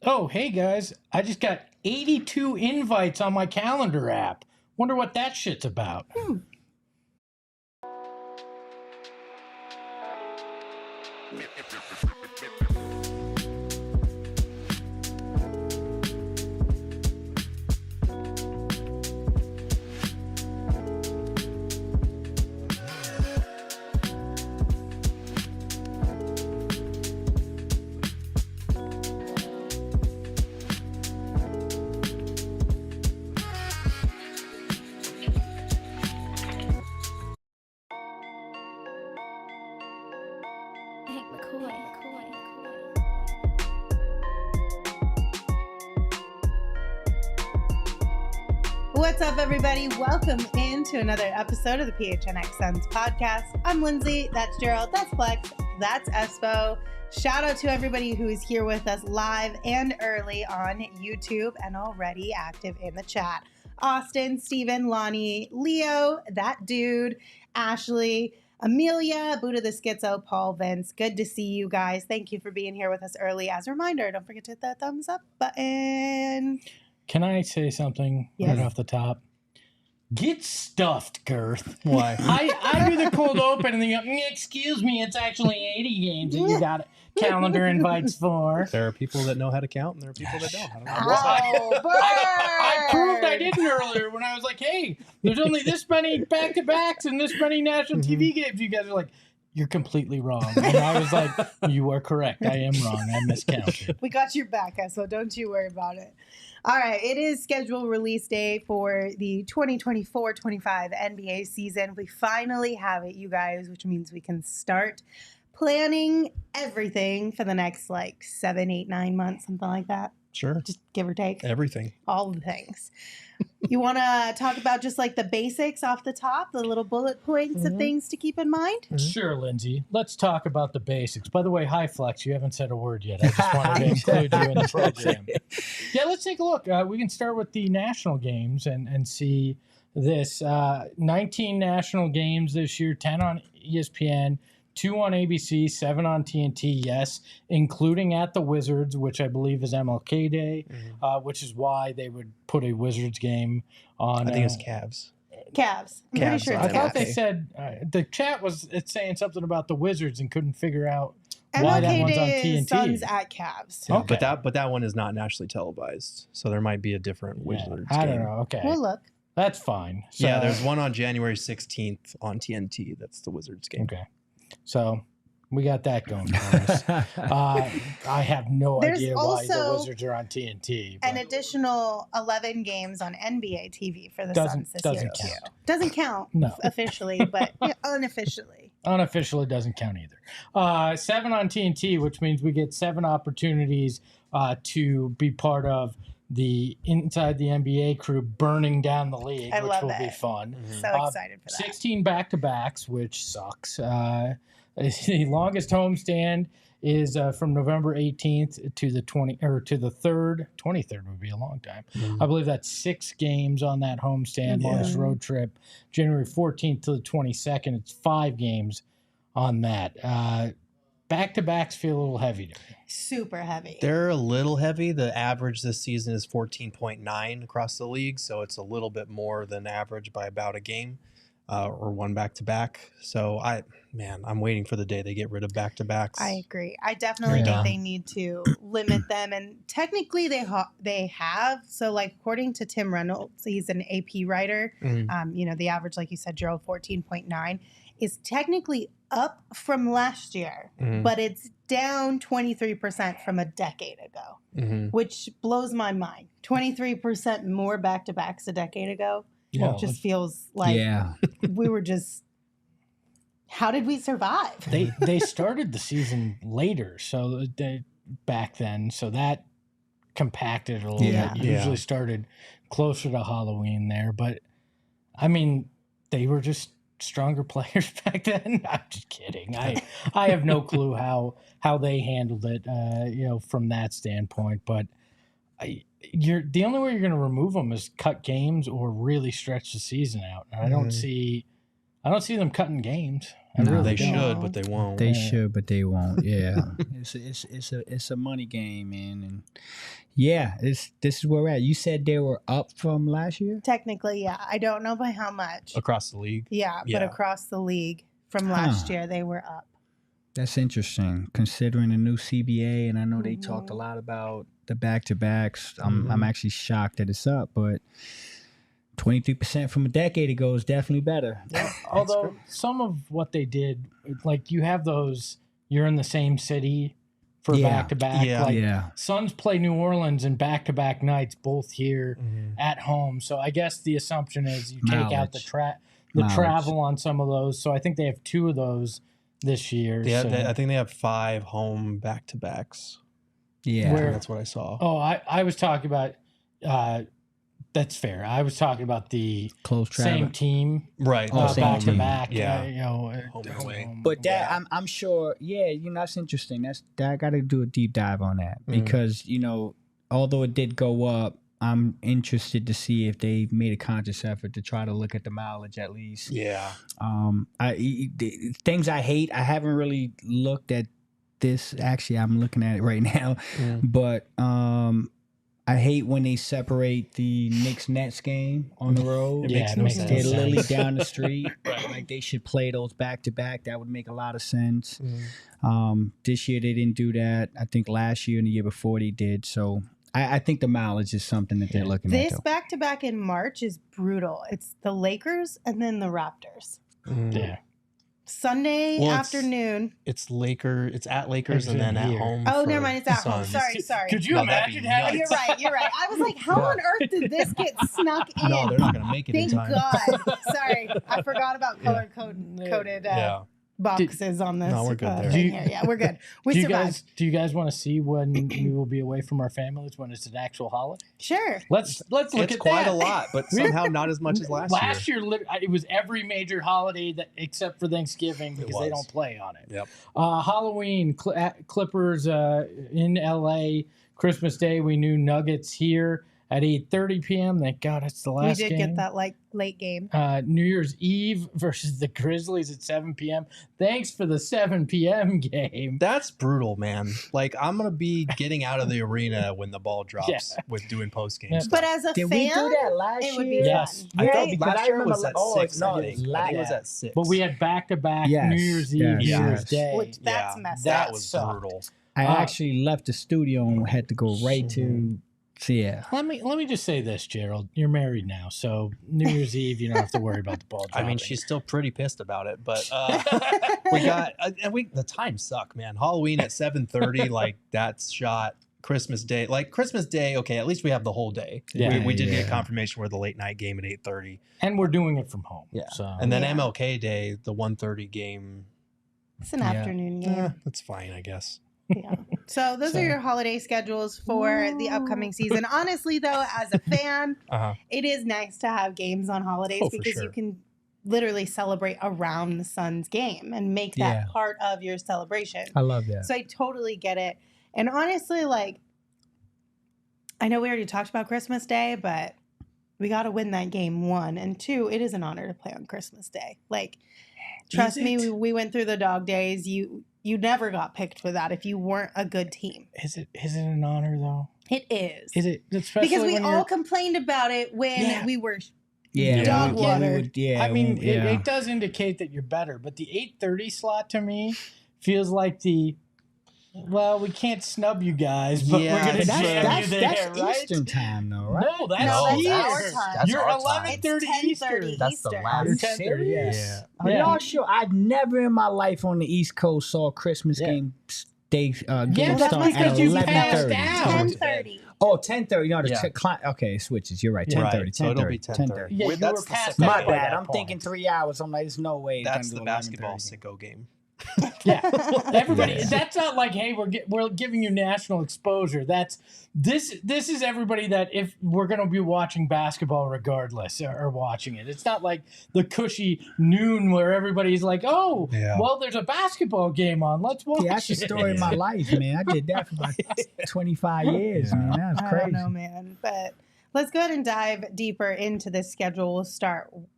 Oh, hey guys, I just got 82 invites on my calendar app. Wonder what that shit's about. What's up, everybody? Welcome into another episode of the PHNX Suns Podcast. I'm Lindsay. That's Gerald. That's Flex. That's Espo. Shout out to everybody who is here with us live and early on YouTube and already active in the chat. Austin, Steven, Lonnie, Leo, that dude, Ashley, Amelia, Buddha the Schizo, Paul, Vince. Good to see you guys. Thank you for being here with us early. As a reminder, don't forget to hit that thumbs up button. Can I say something right off the top? Get stuffed, Girth. Why? I do the cold open and then you go, excuse me, it's actually 80 games that you got calendar invites for. There are people that know how to count and there are people that don't. I proved I didn't earlier when I was like, hey, there's only this many back-to-backs and this many national TV games. You guys are like, you're completely wrong. And I was like, you are correct. I am wrong. I miscounted. We got your back, so don't you worry about it. All right, it is scheduled release day for the 2024-25 NBA season. We finally have it, you guys, which means we can start planning everything for the next 7, 8, 9 months, something like that. Sure. Just give or take. Everything. All the things. You want to talk about just the basics off the top, the little bullet points of things to keep in mind? Sure, Lindsay. Let's talk about the basics. By the way, hi, Flex. You haven't said a word yet. I just wanted to include you in the program. Yeah, let's take a look. We can start with the national games and see this. 19 national games this year, 10 on ESPN, 2 on ABC, 7 on TNT, yes, including at the Wizards, which I believe is MLK Day, which is why they would put a Wizards game on. I think it's Cavs. Cavs. I'm pretty sure it's I thought Cavs. they said the chat was saying something about the Wizards and couldn't figure out why that one's on TNT. Suns at Cavs. Yeah, Okay. but that one is not nationally televised, so there might be a different Wizards I game. don't know. Okay. We'll look. That's fine. So, Yeah, there's one on January 16th on TNT. That's the Wizards game. Okay. So we got that going for us. I have no There's idea why the also Wizards are on TNT. An but additional 11 games on NBA TV for the Doesn't- Suns this doesn't year, count. too. Doesn't count No. officially, but unofficially. Unofficially doesn't count either. 7 on TNT, which means we get 7 opportunities to be part of the Inside the NBA crew burning down the league, I which love will it. be fun. So excited for that. 16 back-to-backs, which sucks. The longest homestand is from November 18th to the 3rd. 23rd would be a long time. I believe that's 6 games on that homestand, longest road trip. January 14th to the 22nd, it's 5 games on that. Back-to-backs feel a little heavy to me. Super heavy. They're a little heavy. The average this season is 14.9 across the league, so it's a little bit more than average by about a game. Or one back-to-back. So I'm waiting for the day they get rid of back-to-backs. I agree. I definitely think they need to limit them, and technically they have. So, according to Tim Reynolds, he's an AP writer. The average, like you said, Gerald, 14.9 is technically up from last year, but it's down 23% from a decade ago, which blows my mind. 23% more back-to-backs a decade ago. Yeah. It just feels like we were just. How did we survive? They started the season later, so back then, so that compacted a little bit. Usually started closer to Halloween there, but I mean, they were just stronger players back then. I'm just kidding. I have no clue how they handled it, from that standpoint, but. The only way you're going to remove them is cut games or really stretch the season out. And I don't see them cutting games. I No, really they don't. should, but they won't. They Yeah. should, but they won't. Yeah, it's a money game, man. And yeah, this is where we're at. You said they were up from last year. Technically, yeah. I don't know by how much. Across the league. Yeah, but Yeah. across the league from last year, they were up. That's interesting, considering the new CBA, and I know they talked a lot about the back-to-backs. I'm actually shocked that it's up, but 23% from a decade ago is definitely better. Although some of what they did, like you have those, you're in the same city for Yeah. back-to-back. Yeah. Like Yeah. Suns play New Orleans and back-to-back nights, both here at home. So I guess the assumption is you take out the Mileage. travel on some of those. So I think they have 2 of those this year. Yeah, so. I think they have 5 home back-to-backs. Yeah. Where- That's what I saw. Oh, I was talking about. That's fair. I was talking about the Close travel. same team Right. Oh, same back to team. back. Yeah. You know, Home and away. But that I'm sure, yeah, that's interesting. That I got to do a deep dive on that because although it did go up, I'm interested to see if they made a conscious effort to try to look at the mileage at least. Yeah. Things I hate. I haven't really looked at this. Actually, I'm looking at it right now, but I hate when they separate the Knicks Nets game on the road. Yeah, it makes no They're sense. literally down the street. Like they should play those back to back. That would make a lot of sense. This year they didn't do that. I think last year and the year before they did. So I think the mileage is something that they're looking at. This Though. back-to-back in March is brutal. It's the Lakers and then the Raptors. Yeah. Sunday Well, afternoon. It's at Lakers and then at Here. home. Oh, for never mind. It's at home. Suns. Sorry. Could you No, that'd imagine be having? nuts. You're right. I was like, how on earth did this get snuck in? No, they're not going to make it Thank in time. God. Sorry. I forgot about color-coded Yeah. boxes on this. No, we're good there. thing here. Yeah, we're good. We survived. Do you guys want to see when we will be away from our families when it's an actual holiday? Sure. Let's look It's at quite that. a lot, but somehow not as much as last year. It was every major holiday that except for Thanksgiving because they was. don't play on it. Yep. Halloween, Clippers in LA. Christmas Day, we knew Nuggets here at 8:30 p.m. Thank God it's the last We did game. get that late game. New Year's Eve versus the Grizzlies at 7 p.m. Thanks for the 7 p.m. game. That's brutal, man. Like, I'm going to be getting out of the arena when the ball drops with doing post-game Yeah. stuff. But as a Did fan, we do that last it would be year? Yes. fun. I thought Right? because last I year remember was at like- 6, no, I think. it's I think it was yeah. at 6. But we had back-to-back Yes, New Year's Eve, yes, New Year's yes. Day. Which that's messed that up. was sucked. brutal. I actually left the studio and had to go right to. So yeah. Let me just say this, Gerald. You're married now, so New Year's Eve, you don't have to worry about the ball I dropping. mean, she's still pretty pissed about it, but we got the times suck, man. Halloween at 7:30, like that's shot. Christmas Day, okay, at least we have the whole day. Yeah. we did Yeah. get confirmation for the late night game at 8:30. and we're doing it from home. Yeah, So and then Yeah. MLK Day, the 1:30 game. It's an afternoon game. That's fine, I guess. Yeah. So those are your holiday schedules for the upcoming season. Honestly, though, as a fan, it is nice to have games on holidays Oh, for because sure. you can literally celebrate around the Suns game and make that Yeah. part of your celebration. I love that. So I totally get it. And honestly, like, I know we already talked about Christmas Day, but we got to win that game, 1. And 2, it is an honor to play on Christmas Day. Like, trust me, we went through the dog days. You never got picked for that if you weren't a good team. is it an honor though? It is. Is it especially Because we when all you're- complained about it when we were Yeah, dog water. I mean, yeah. it does indicate that you're better, but the 8:30 slot to me feels like we can't snub you guys, but Yeah, we're going to that's- jam you there, that's right? Eastern time, though, right? No, that's No, that's here. our time. You're That's our time. 11:30 It's 10:30 Eastern. That's the Eastern. last- Are you 10:30, serious? Yeah. Are y'all sure? I never in my life on the East Coast saw Christmas game day game that's start at because you 11:30. passed out. 10:30. Oh, 10:30. No, Yeah. Okay, it switches. You're right. 10:30. Right, so it'll be 10:30. 10:30. Yeah, you That's were the past second that My game. by bad. that I'm point. thinking 3 hours. I'm like, there's no way. it's That's gonna the go basketball 11:30. sicko game. Yeah, everybody. Yeah. That's not like, hey, we're giving you national exposure. This is everybody that if we're going to be watching basketball regardless or watching it. It's not like the cushy noon where everybody's like, oh, Yeah. well, there's a basketball game on. Let's watch. Yeah, that's the it. story of my life, man. I did that for about 25 years, man. That's I crazy. don't know, man. But let's go ahead and dive deeper into this schedule.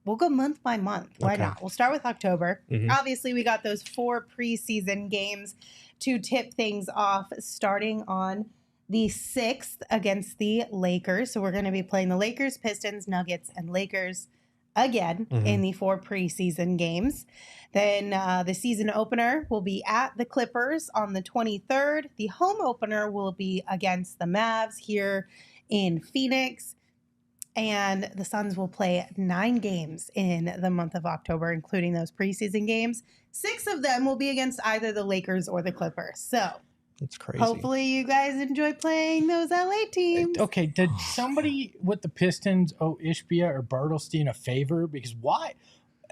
We'll go month by month. Why not? We'll start with October. Obviously, we got those 4 preseason games to tip things off, starting on the 6th against the Lakers. So we're going to be playing the Lakers, Pistons, Nuggets, and Lakers again in the 4 preseason games. Then the season opener will be at the Clippers on the 23rd. The home opener will be against the Mavs here in Phoenix. And the Suns will play 9 games in the month of October, including those preseason games. 6 of them will be against either the Lakers or the Clippers. So it's crazy. Hopefully you guys enjoy playing those LA teams. Okay, did somebody with the Pistons owe Ishbia or Bartlestein a favor? Because why?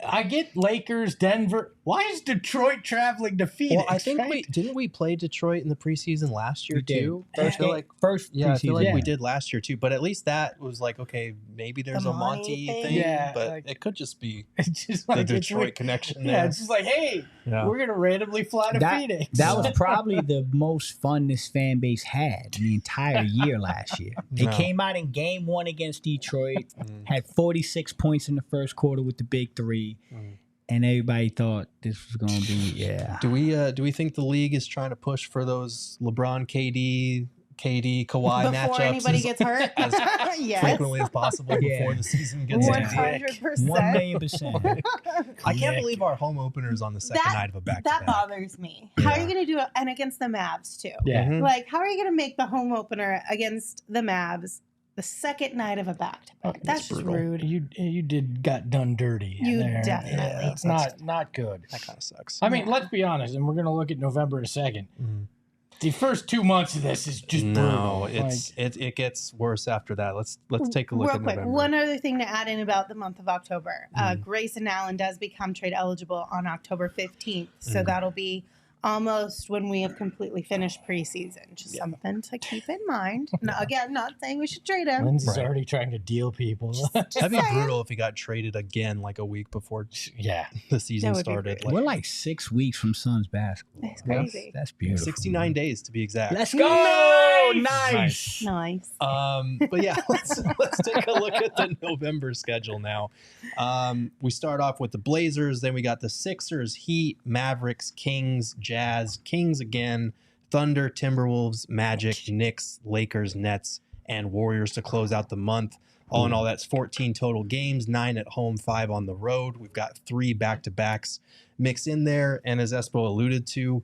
I get Lakers, Denver. Why is Detroit traveling to Phoenix? Well, I think didn't we play Detroit in the preseason last year too? I feel like we did last year too. But at least that was like, okay, maybe there's a Monty thing. But like, it could just be just like the Detroit connection there. Yeah, it's just like, hey, we're gonna randomly fly to Phoenix. That was probably the most fun this fan base had the entire year last year. They came out in game 1 against Detroit, had 46 points in the first quarter with the big 3. And everybody thought this was going to be, Do we think the league is trying to push for those LeBron, KD, Kawhi matchups before anybody gets hurt? as frequently as possible before the season gets 100%. 1,000,000%. I can't believe our home opener is on the second night of a back-to-back. That bothers me. How are you going to do it? And against the Mavs, too. Yeah. Like, how are you going to make the home opener against the Mavs the second night of a back-to-back? That's just rude. You got done dirty. You there. definitely. Yeah, it's not good. That kind of sucks. I mean, let's be honest, and we're going to look at November 2nd. The first 2 months of this is just brutal. It gets worse after that. Let's take a look real at quick. November. One other thing to add in about the month of October. Grayson Allen does become trade eligible on October 15th. So that'll be almost when we have completely finished preseason. Just something to keep in mind. No, again, not saying we should trade him. Lindsay's already trying to deal people. That'd be brutal if he got traded again like a week before the season started. We're like 6 weeks from Suns basketball. That's crazy. That's beautiful. 69 days to be exact. Let's go! Nice. But yeah, let's take a look at the November schedule now. We start off with the Blazers, then we got the Sixers, Heat, Mavericks, Kings, Jazz, Kings again, Thunder, Timberwolves, Magic, Knicks, Lakers, Nets, and Warriors to close out the month. All in all, that's 14 total games, 9 at home, 5 on the road. We've got 3 back-to-backs mixed in there. And as Espo alluded to,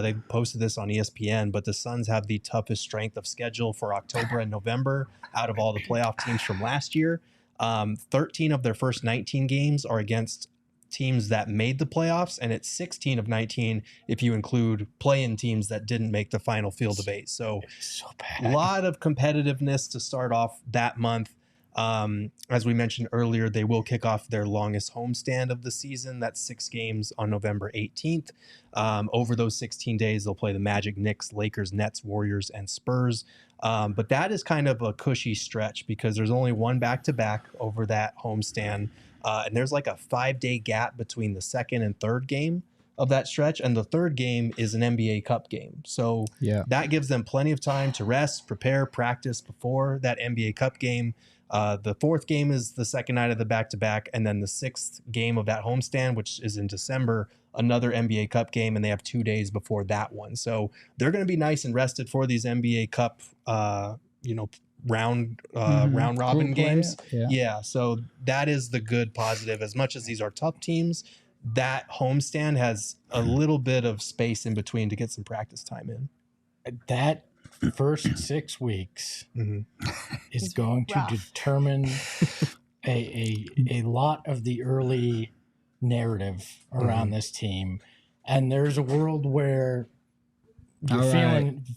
they posted this on ESPN, but the Suns have the toughest strength of schedule for October and November out of all the playoff teams from last year. 13 of their first 19 games are against teams that made the playoffs, and it's 16 of 19 if you include play-in teams that didn't make the final field of 8. So bad. A lot of competitiveness to start off that month. As we mentioned earlier, they will kick off their longest homestand of the season. That's 6 games on November 18th. Over those 16 days, they'll play the Magic, Knicks, Lakers, Nets, Warriors, and Spurs. But that is kind of a cushy stretch because there's only one back-to-back over that homestand. And there's like a 5-day gap between the second and third game of that stretch. And the third game is an NBA Cup game. So that gives them plenty of time to rest, prepare, practice before that NBA Cup game. The fourth game is the second night of the back-to-back. And then the 6th game of that homestand, which is in December, another NBA Cup game. And they have 2 days before that one. So they're going to be nice and rested for these NBA Cup, round robin games. So that is the good positive. As much as these are tough teams, that homestand has a little bit of space in between to get some practice time in. That first 6 weeks is going to determine a lot of the early narrative around this team. And there's a world where you're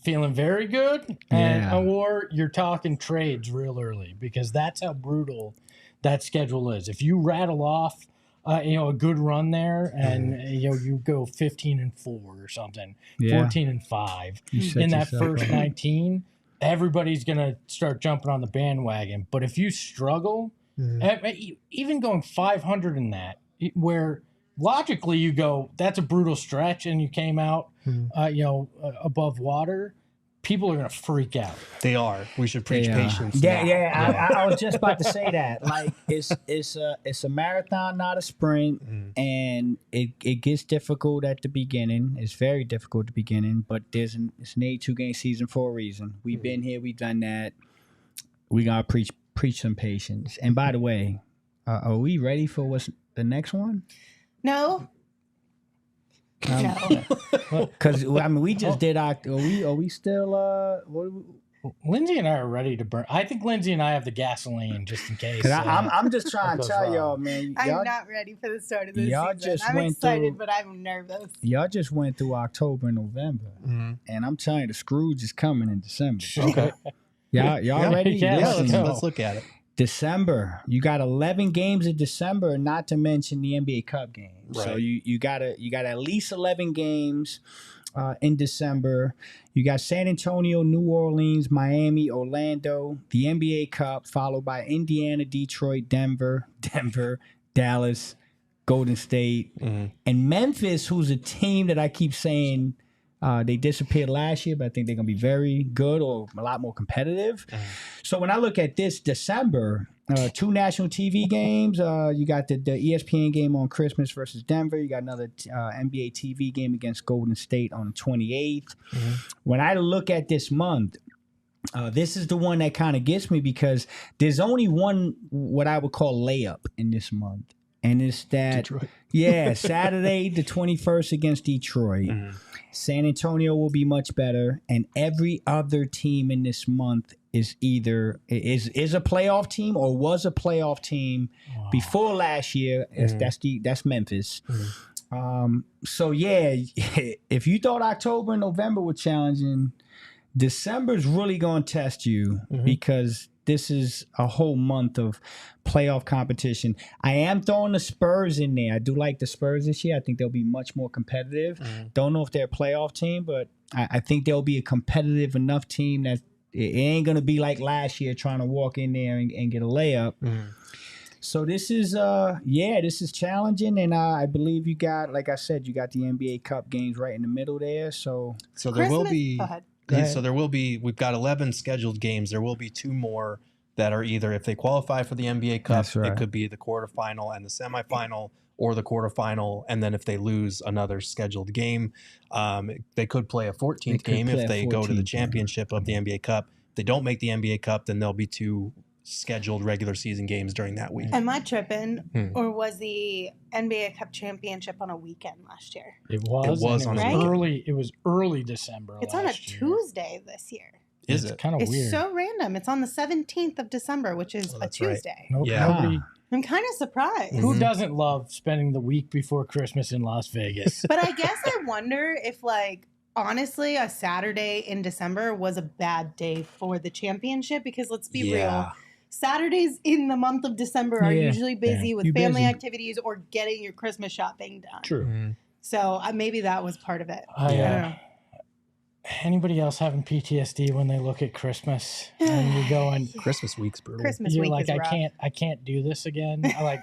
feeling very good, or you're talking trades real early, because that's how brutal that schedule is. If you rattle off, a good run there, and you go 15-4 or something, 14-5 in that first 19, everybody's gonna start jumping on the bandwagon. But if you struggle, even going 500 in that, where logically you go, that's a brutal stretch, and you came out, above water. people are going to freak out. They are. We should preach patience. Yeah. I was just about to say that. Like, it's a marathon, not a sprint, and it gets difficult at the beginning. It's very difficult at the beginning, but it's an 82-game season for a reason. We've been here, we've done that. We gotta preach some patience. And by the way, are we ready for what's the next one? No. No. Because we just did our. Are we still? Lindsay and I are ready to burn. I think Lindsay and I have the gasoline just in case. I'm just trying to tell y'all, man. I'm not ready for the start of this season. I'm went excited, but I'm nervous. Y'all just went through October and November, and I'm telling you, the Scrooge is coming in December. Okay. Y'all ready? Yeah, let's look at it. December, you got 11 games in December, not to mention the NBA Cup games. Right. So you got at least 11 games in December. You got San Antonio, New Orleans, Miami, Orlando, the NBA Cup, followed by Indiana, Detroit, Denver, Dallas, Golden State, and Memphis, who's a team that I keep saying they disappeared last year, but I think they're going to be very good or a lot more competitive. So when I look at this December, 2 national TV games, you got the ESPN game on Christmas versus Denver. You got another NBA TV game against Golden State on the 28th. When I look at this month, this is the one that kind of gets me because there's only one what I would call layup in this month. And it's that, Detroit. Saturday the 21st against Detroit. San Antonio will be much better, and every other team in this month is either is a playoff team or was a playoff team before last year. That's Memphis. So yeah, if you thought October and November were challenging, December's really going to test you because this is a whole month of playoff competition. I am throwing the Spurs in there. I do like the Spurs this year. I think they'll be much more competitive. Don't know if they're a playoff team, but I think they'll be a competitive enough team that it ain't going to be like last year trying to walk in there and get a layup. So this is this is challenging, and I believe you got, like I said, you got the NBA Cup games right in the middle there. So there will be. So there will be. We've got 11 scheduled games. There will be 2 more that are either, if they qualify for the NBA Cup, it could be the quarterfinal and the semifinal, or the quarterfinal, and then if they lose another scheduled game, they could play a 14th game if they go to the championship of the NBA Cup. If they don't make the NBA Cup, then there'll be 2 scheduled regular season games during that week. Am I tripping, or was the NBA Cup championship on a weekend last year? It was on early. It was early December. It's on a Tuesday this year. Is it? Kind of weird. It's so random. It's on the 17th of December, which is a Tuesday. Right. Nobody. I'm kind of surprised. Who doesn't love spending the week before Christmas in Las Vegas? But I guess I wonder if, like, honestly, a Saturday in December was a bad day for the championship, because let's be real. Saturdays in the month of December are usually busy with family activities or getting your Christmas shopping done. True. So maybe that was part of it. I don't know. Anybody else having PTSD when they look at Christmas and you're going, Christmas week's brutal. You're week like, is rough. I can't do this again. Like,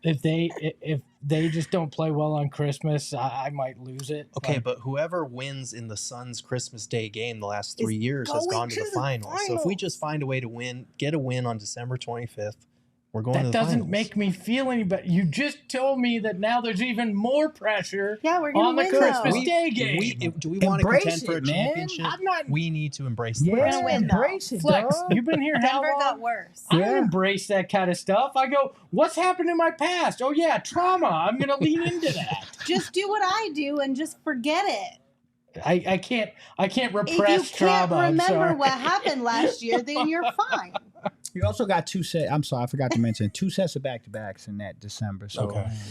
if they just don't play well on Christmas, I might lose it. Okay, but whoever wins in the Suns Christmas Day game the last 3 years has gone to the final. So if we just find a way to get a win on December 25th, we're going to the finals. That doesn't make me feel any better. You just told me that now there's even more pressure we're on the win, Christmas Day game. Do we want to contend for a man. championship? We need to embrace We're going to win, embrace it, Flex, dog. you've been here how Denver long? got worse. I don't embrace that kind of stuff. I go, what's happened in my past? Oh, yeah, trauma. I'm going to lean into that. Just do what I do and just forget it. I can't repress if you can't trauma. remember what happened last year, then you're fine. You also got 2 sets. I'm sorry, I forgot to mention 2 sets of back-to-backs in that December. So,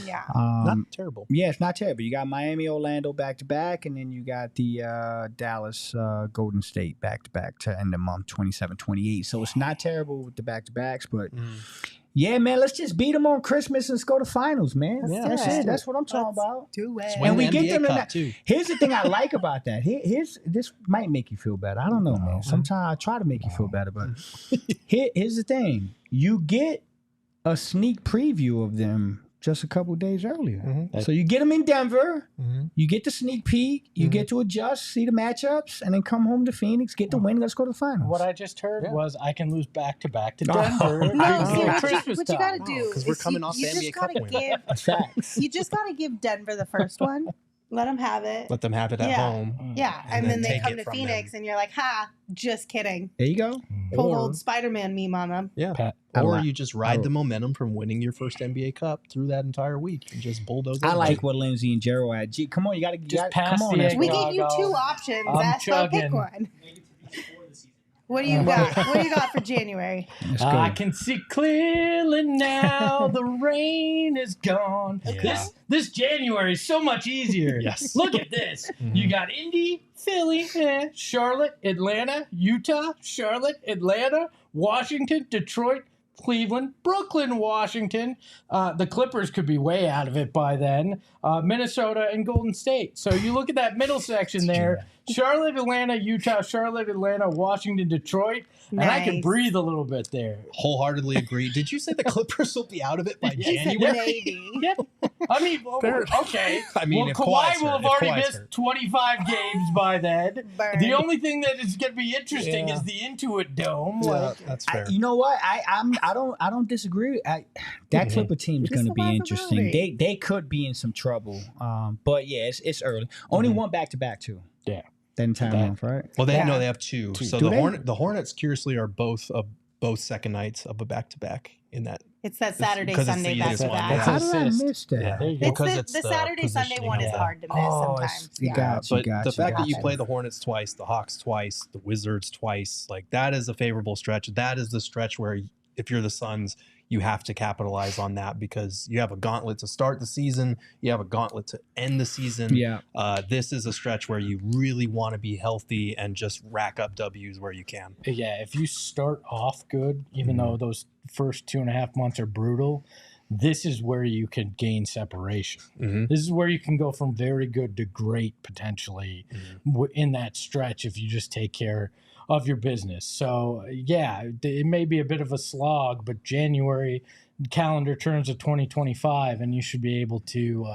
not terrible. Yeah, it's not terrible. You got Miami, Orlando back-to-back, and then you got the Dallas, Golden State back-to-back to end the month, 27-28. So it's not terrible with the back-to-backs, but yeah, man, let's just beat them on Christmas and let's go to finals, man. That's it. That's what I'm talking about. Do it. And we get them in that. Here's the thing I like about that. This might make you feel better. I don't know, man. Sometimes I try to make you feel better, but here's the thing. You get a sneak preview of them just a couple days earlier. Mm-hmm. So you get them in Denver, Mm-hmm. you get the sneak peek, you get to adjust, see the matchups, and then come home to Phoenix, get the win, let's go to the finals. What I just heard was I can lose back-to-back to Oh. Denver. No, see, Christmas what you time. got to do because we're is coming you, off you the just NBA Cup gotta win. give Facts. you just got to give Denver the first one. Let them have it. Let them have it at Yeah. home. Yeah, And and then then they take come it to from Phoenix, them. and you're like, "Ha, just kidding." There you go. Pull the Or- old Spider-Man meme on them. Yeah. Pat, I Or like- you just ride the momentum from winning your first NBA Cup through that entire week and just bulldoze. I everybody. like what Lindsay and Gerald had. Gee, come on, you got to Just pass come on. the that's egg. We what- gave you Dog, two I'll- options. I'm That's why pick chugging. one. What do you got? What do you got for January? Let's go. I can see clearly now. The rain is gone. Yeah. This January is so much easier. Yes. Look at this. Mhm. You got Indy, Philly, Charlotte, Atlanta, Utah, Charlotte, Atlanta, Washington, Detroit, Cleveland, Brooklyn, Washington. The Clippers could be way out of it by then. Minnesota and Golden State. So you look at that middle section there. Charlotte, Atlanta, Utah, Charlotte, Atlanta, Washington, Detroit. And I can Nice. breathe a little bit there. Wholeheartedly agree. Did you say the Clippers will be out of it by He said January? maybe. Yep. I mean, well, Fair. okay. I mean, well, if Kawhi Kawhi's will hurt, have if already Kawhi's missed hurt. 25 games by then. Burn. The only thing that is going to be interesting Yeah. is the Intuit Dome. Yeah, Like, that's fair. You know what? I don't disagree. That Mhm. Clipper team is Just going to a be interesting. possibility. They could be in some trouble. But yeah, it's early. Only Mhm. one back to back too. Yeah. That entire That- month, right? Well, they Yeah. know they have two. So Do the they? the Hornets, curiously, are both second nights of a back to back in that. It's that Saturday, because it's Sunday the back easiest to one. back. That's How a did I assist. miss that? Yeah. There you go. It's Because the, it's the the Saturday, Sunday positioning one of is that. hard to miss Oh, sometimes. you Yeah. got you. But the fact that you gotcha. play the Hornets twice, the Hawks twice, the Wizards twice, like that is a favorable stretch. That is the stretch where if you're the Suns, you have to capitalize on that because you have a gauntlet to start the season. You have a gauntlet to end the season. Yeah. This is a stretch where you really want to be healthy and just rack up W's where you can. Yeah, if you start off good, even though those first 2.5 months are brutal, this is where you can gain separation. Mm-hmm. This is where you can go from very good to great potentially in that stretch if you just take care of your business. So, yeah, it may be a bit of a slog, but January calendar turns to 2025 and you should be able to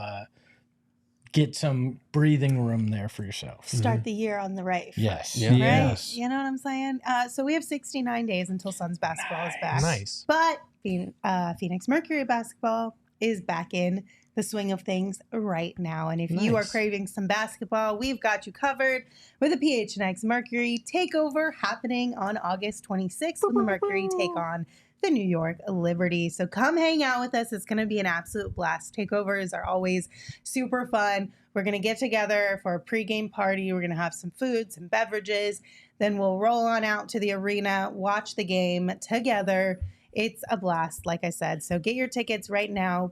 get some breathing room there for yourself. Start the year on the right foot. Yes. Yeah. Right? Yes. You know what I'm saying? So we have 69 days until Suns basketball is back. Nice. But Phoenix Mercury basketball is back in the swing of things right now. And if you are Nice. craving some basketball, we've got you covered with the PHNX Mercury takeover happening on August 26th when the Mercury take on the New York Liberty. So come hang out with us. It's going to be an absolute blast. Takeovers are always super fun. We're going to get together for a pregame party. We're going to have some food, some beverages. Then we'll roll on out to the arena, watch the game together. It's a blast, like I said. So get your tickets right now.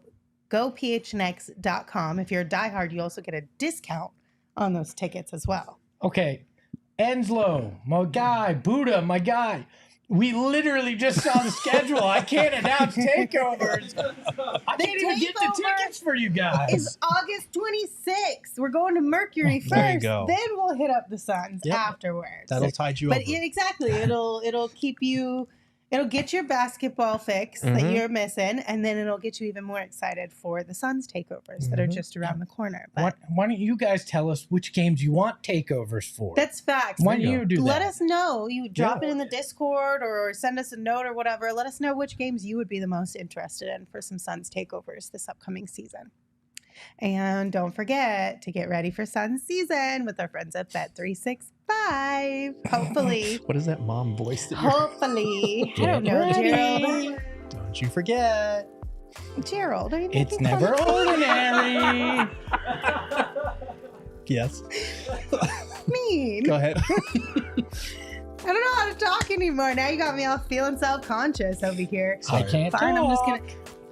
Go phnx.com. If you're a diehard, you also get a discount on those tickets as well. Okay. Enslow, my guy. Buddha, my guy. We literally just saw the schedule. I can't announce takeovers. I can't even get the takeover tickets for you guys. It's August 26th. We're going to Mercury first. There you go. Then we'll hit up the Suns Yep. afterwards. That'll tide you But over. yeah, exactly. It'll keep you. It'll get your basketball fix that Mhm. you're missing, and then it'll get you even more excited for the Suns takeovers that are Mhm. just around the corner. But Why don't you guys tell us which games you want takeovers for? that's facts. Why don't There you you do that? Let us know. You drop Yeah. it in the Discord or send us a note or whatever. Let us know which games you would be the most interested in for some Suns takeovers this upcoming season. And don't forget to get ready for Suns season with our friends at Bet365. Hopefully. What is that mom voice that you're... Hopefully. I don't Get know, ready. Gerald. Don't you forget. Gerald, are you It's making fun never of ordinary. Yes. me? Go ahead. I don't know how to talk anymore. Now you got me all feeling self-conscious over here. I can't Fine, talk. I'm just gonna.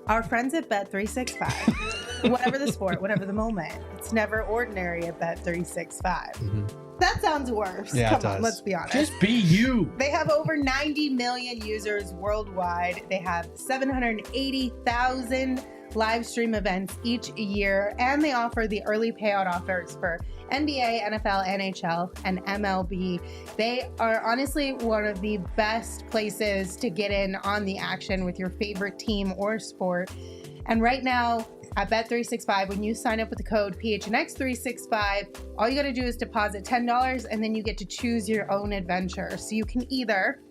Our friends at Bet365, whatever the sport, whatever the moment, it's never ordinary at Bet365. Mhm. That sounds worse. Yeah, it Come on, does. let's be honest. Just be you. They have over 90 million users worldwide. They have 780,000 live stream events each year, and they offer the early payout offers for NBA, NFL, NHL, and MLB. They are honestly one of the best places to get in on the action with your favorite team or sport. And right now, at Bet365. When you sign up with the code PHNX365, all you got to do is deposit $10, and then you get to choose your own adventure. So you can either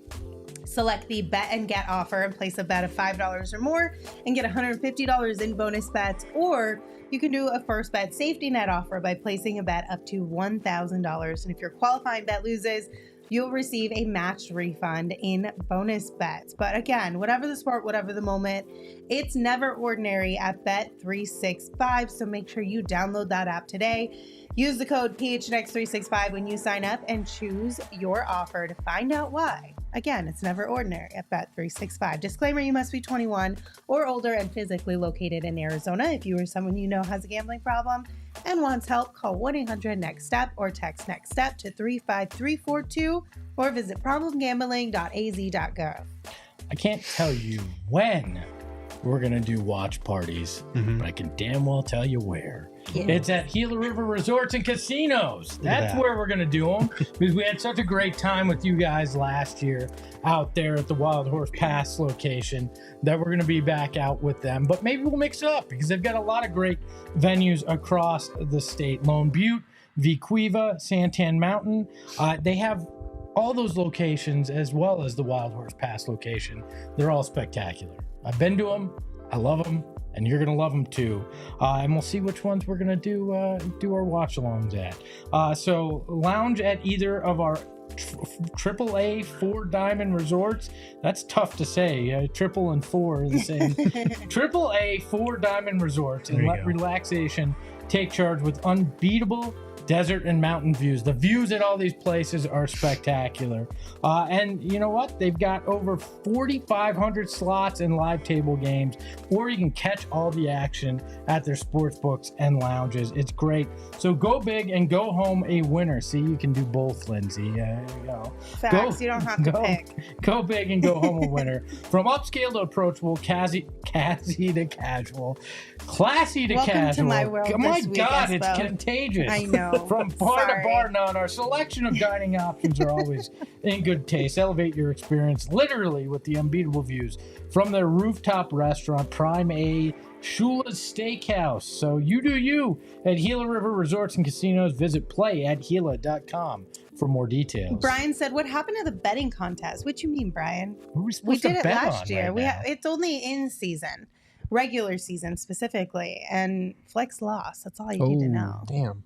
select the bet and get offer and place a bet of $5 or more and get $150 in bonus bets, or you can do a first bet safety net offer by placing a bet up to $1,000. And if your qualifying bet loses, you'll receive a matched refund in bonus bets. But again, whatever the sport, whatever the moment, it's never ordinary at Bet365. So make sure you download that app today. Use the code PHNX365 when you sign up and choose your offer to find out why. Again, it's never ordinary at Bet365. Disclaimer, you must be 21 or older and physically located in Arizona. If you or someone you know has a gambling problem and wants help, call 1-800-NEXT-STEP or text NEXT STEP to 35342 or visit problemgambling.az.gov. I can't tell you when we're going to do watch parties, but I can damn well tell you where. Yeah. It's at Gila River Resorts and Casinos. That's where we're going to do them, because we had such a great time with you guys last year out there at the Wild Horse Pass location that we're going to be back out with them. But maybe we'll mix it up, because they've got a lot of great venues across the state. Lone Butte, Vequiva, Santan Mountain. They have all those locations as well as the Wild Horse Pass location. They're all spectacular. I've been to them. I love them. And you're going to love them too. And we'll see which ones we're going to do our watch alongs at. So lounge at either of our AAA 4 Diamond resorts. That's tough to say. Triple and 4 are the same. AAA 4 Diamond resorts, and let relaxation take charge with unbeatable desert and mountain views. The views at all these places are spectacular. And you know what? They've got over 4,500 slots and live table games, or you can catch all the action at their sports books and lounges. It's great. So go big and go home a winner. See, you can do both, Lindsay. There you go. Facts, you don't have to pick. Go big and go home a winner. From upscale to approachable, classy to casual, classy to Welcome casual. to my world. Oh my this week, God, Espo. it's contagious. I know. From bar Sorry. to bar, none. Our selection of dining options are always in good taste. Elevate your experience literally with the unbeatable views from their rooftop restaurant, Prime A, Shula's Steakhouse. So you do you at Gila River Resorts and Casinos. Visit play@gila.com for more details. Brian said, "What happened to the betting contest?" What you mean, Brian? What are we We supposed to did it bet last on year. right now? It's only in season, regular season specifically, and Flex lost. That's all you need to know. Damn.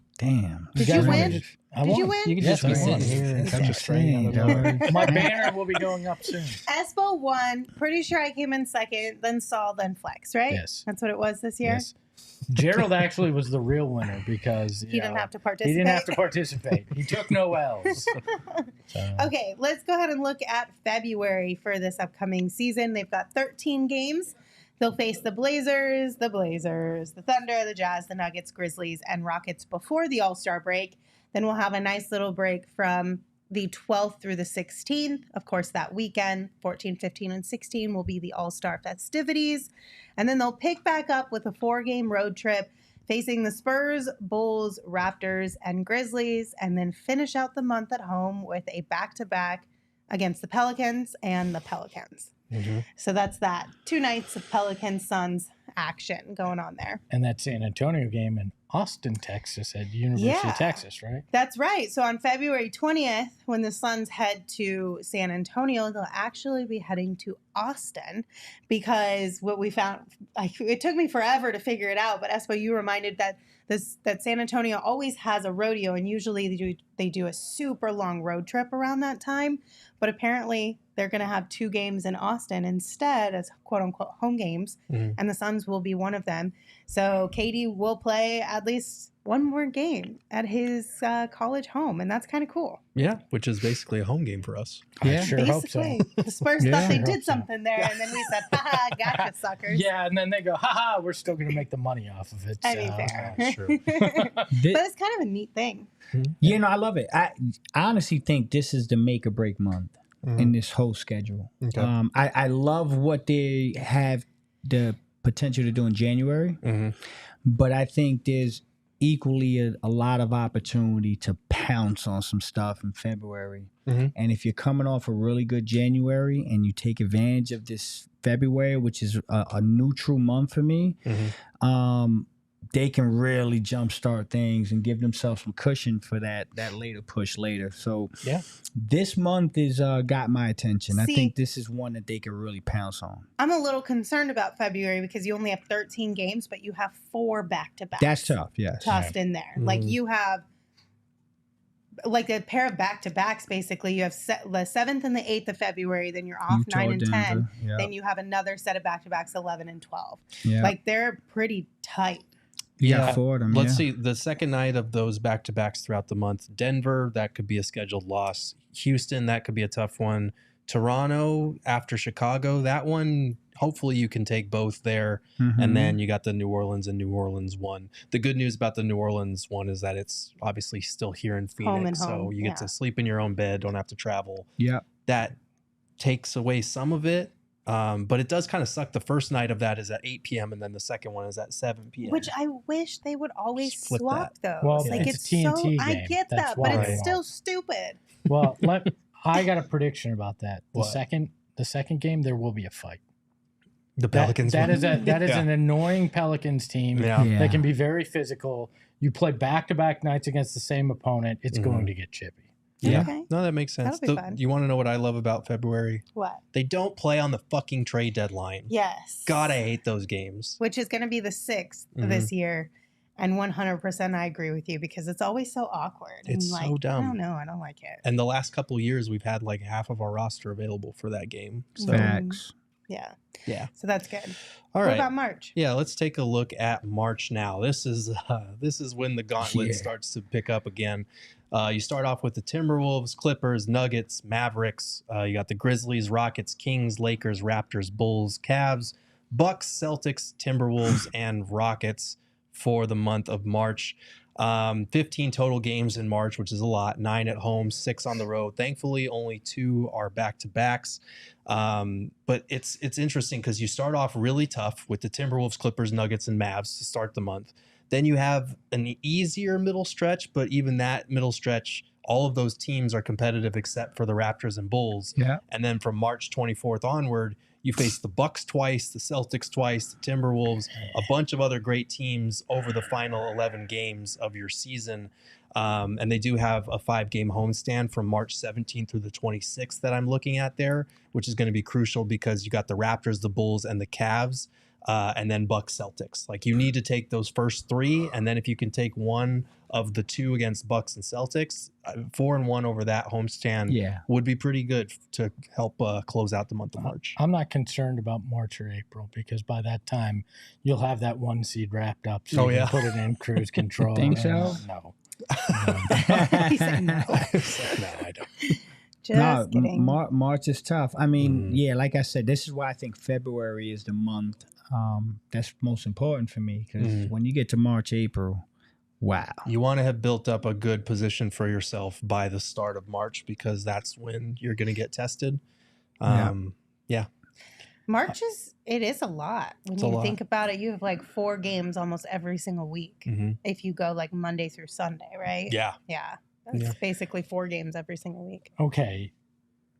Did guys you wanna win? just- I Did you won. win? You can Yes, just I be won. sitting here and That's catch a just straight out of dog. My banner will be going up soon. Espo won. Pretty sure I came in second, then Saul, then Flex, right? Yes. That's what it was this year? Yes. Gerald actually was the real winner because He didn't have to participate. He didn't have to participate. He took no L's. So, Okay, let's go ahead and look at February for this upcoming season. They've got 13 games. They'll face the Blazers, the Thunder, the Jazz, the Nuggets, Grizzlies, and Rockets before the All-Star break. Then we'll have a nice little break from the 12th through the 16th. Of course, that weekend, 14, 15, and 16 will be the All-Star festivities. And then they'll pick back up with a 4-game road trip facing the Spurs, Bulls, Raptors, and Grizzlies, and then finish out the month at home with a back-to-back against the Pelicans and the Pelicans. So that's that. 2 nights of Pelicans Suns action going on there. and that San Antonio game in Austin, Texas at University Yeah. of Texas, right? That's right. So on February 20th, when the Suns head to San Antonio, they'll actually be heading to Austin, because what we found, it took me forever to figure it out, but Espo, you reminded that San Antonio always has a rodeo, and usually they do a super long road trip around that time, but apparently they're going to have 2 games in Austin instead as quote unquote home games, and the Suns will be one of them. So KD will play at least one more game at his college home, and that's kind of cool. Yeah, which is basically a home game for us. I sure hope so. Basically, the Spurs Yeah, thought they I did hope so. something there, and then we said, "Ha gotcha, suckers." Yeah, and then they go, haha, we're still going to make the money off of it. I mean, so, fair. Sure. But it's kind of a neat thing. You know, I love it. I honestly think this is the make or break month in this whole schedule. Okay. I love what they have the potential to do in January, but I think there's equally a lot of opportunity to pounce on some stuff in February. Mhm. And if you're coming off a really good January and you take advantage of this February, which is a neutral month for me, they can really jumpstart things and give themselves some cushion for that later push later. So this month is got my attention. I think this is one that they can really pounce on. I'm a little concerned about February because you only have 13 games, but you have 4 back-to-backs. That's tough, yes. Tossed in there. Like you have like a pair of back-to-backs, basically. You have the 7th and the 8th of February, then you're off Utah, 9 and 10. Denver, Then you have another set of back-to-backs, 11 and 12. Yeah. Like they're pretty tight. Yeah, for them. Let's see the second night of those back-to-backs throughout the month. Denver, that could be a scheduled loss. Houston, that could be a tough one. Toronto after Chicago, that one, hopefully you can take both there. And then you got the New Orleans and New Orleans one. The good news about the New Orleans one is that it's obviously still here in Phoenix. So you get to sleep in your own bed, don't have to travel. Yeah. That takes away some of it. But it does kind of suck. The first night of that is at 8 p.m. and then the second one is at 7 p.m. Which I wish they would always Flip swap those. Well, like it's a TNT game. I get That's that, but why. it's still stupid. Well, I got a prediction about that. The What? second game, there will be a fight. The Pelicans. That is an annoying Pelicans team Yeah. that can be very physical. You play back-to-back nights against the same opponent, it's going to get chippy. Yeah. Okay. No, that makes sense. That'll be fun. You want to know what I love about February? What? They don't play on the fucking trade deadline. Yes. God, I hate those games. Which is going to be the 6th this year. And 100% I agree with you because it's always so awkward. It's and so dumb. I don't know. I don't like it. And the last couple of years, we've had like half of our roster available for that game. So, Facts. Yeah. yeah. So that's good. All What right. about March? Yeah, let's take a look at March now. This is when the gauntlet Yeah. starts to pick up again. You start off with the Timberwolves, Clippers, Nuggets, Mavericks. You got the Grizzlies, Rockets, Kings, Lakers, Raptors, Bulls, Cavs, Bucks, Celtics, Timberwolves, and Rockets for the month of March. 15 total games in March, which is a lot. 9 at home, 6 on the road. Thankfully, only 2 are back-to-backs. But it's interesting because you start off really tough with the Timberwolves, Clippers, Nuggets, and Mavs to start the month. Then you have an easier middle stretch, but even that middle stretch, all of those teams are competitive except for the Raptors and Bulls. Yeah. And then from March 24th onward, you face the Bucks twice, the Celtics twice, the Timberwolves, a bunch of other great teams over the final 11 games of your season. And they do have a 5-game homestand from March 17th through the 26th that I'm looking at there, which is going to be crucial because you got the Raptors, the Bulls, and the Cavs, and then Bucks, Celtics. Like you need to take those first 3, and then if you can take one of the 2 against Bucks and Celtics, 4-1 over that homestand would be pretty good to help close out the month of March. I'm not concerned about March or April because by that time you'll have that 1 seed wrapped up. So you can put it in cruise control. Think so? No. He said no. No, I don't. Just kidding. March is tough. I mean, like I said, this is why I think February is the month that's most important for me because when you get to March, April, wow. You want to have built up a good position for yourself by the start of March because that's when you're going to get tested. March is a lot. When you think about it, you have like 4 games almost every single week. If you go like Monday through Sunday, right? Yeah. Yeah. That's basically 4 games every single week. Okay.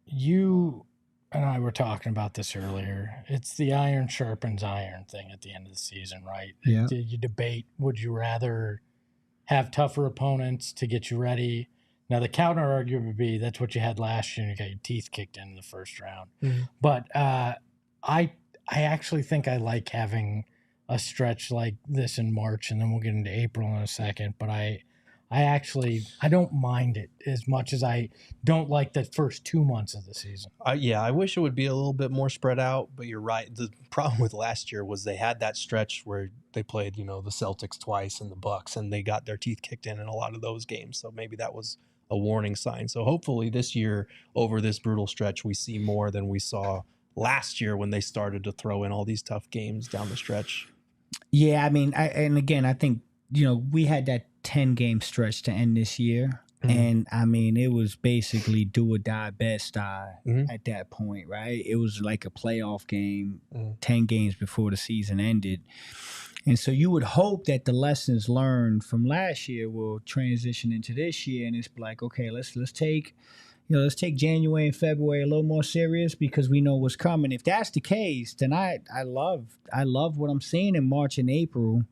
You and I were talking about this earlier. It's the iron sharpens iron thing at the end of the season, right? Yeah. You debate, would you rather have tougher opponents to get you ready? Now, the counter argument would be that's what you had last year and you got your teeth kicked in the first round. But I actually think I like having a stretch like this in March, and then we'll get into April in a second. But I don't mind it as much as I don't like the first 2 months of the season. I wish it would be a little bit more spread out, but you're right. The problem with last year was they had that stretch where they played, the Celtics twice and the Bucks, and they got their teeth kicked in a lot of those games. So maybe that was a warning sign. So hopefully this year, over this brutal stretch, we see more than we saw last year when they started to throw in all these tough games down the stretch. Yeah, I mean, I think, we had that 10-game stretch to end this year. And I mean, it was basically do or die best at that point, right? It was like a playoff game 10 games before the season ended. And so you would hope that the lessons learned from last year will transition into this year. And it's like, okay, let's take January and February a little more serious because we know what's coming. If that's the case, then I love what I'm seeing in March and April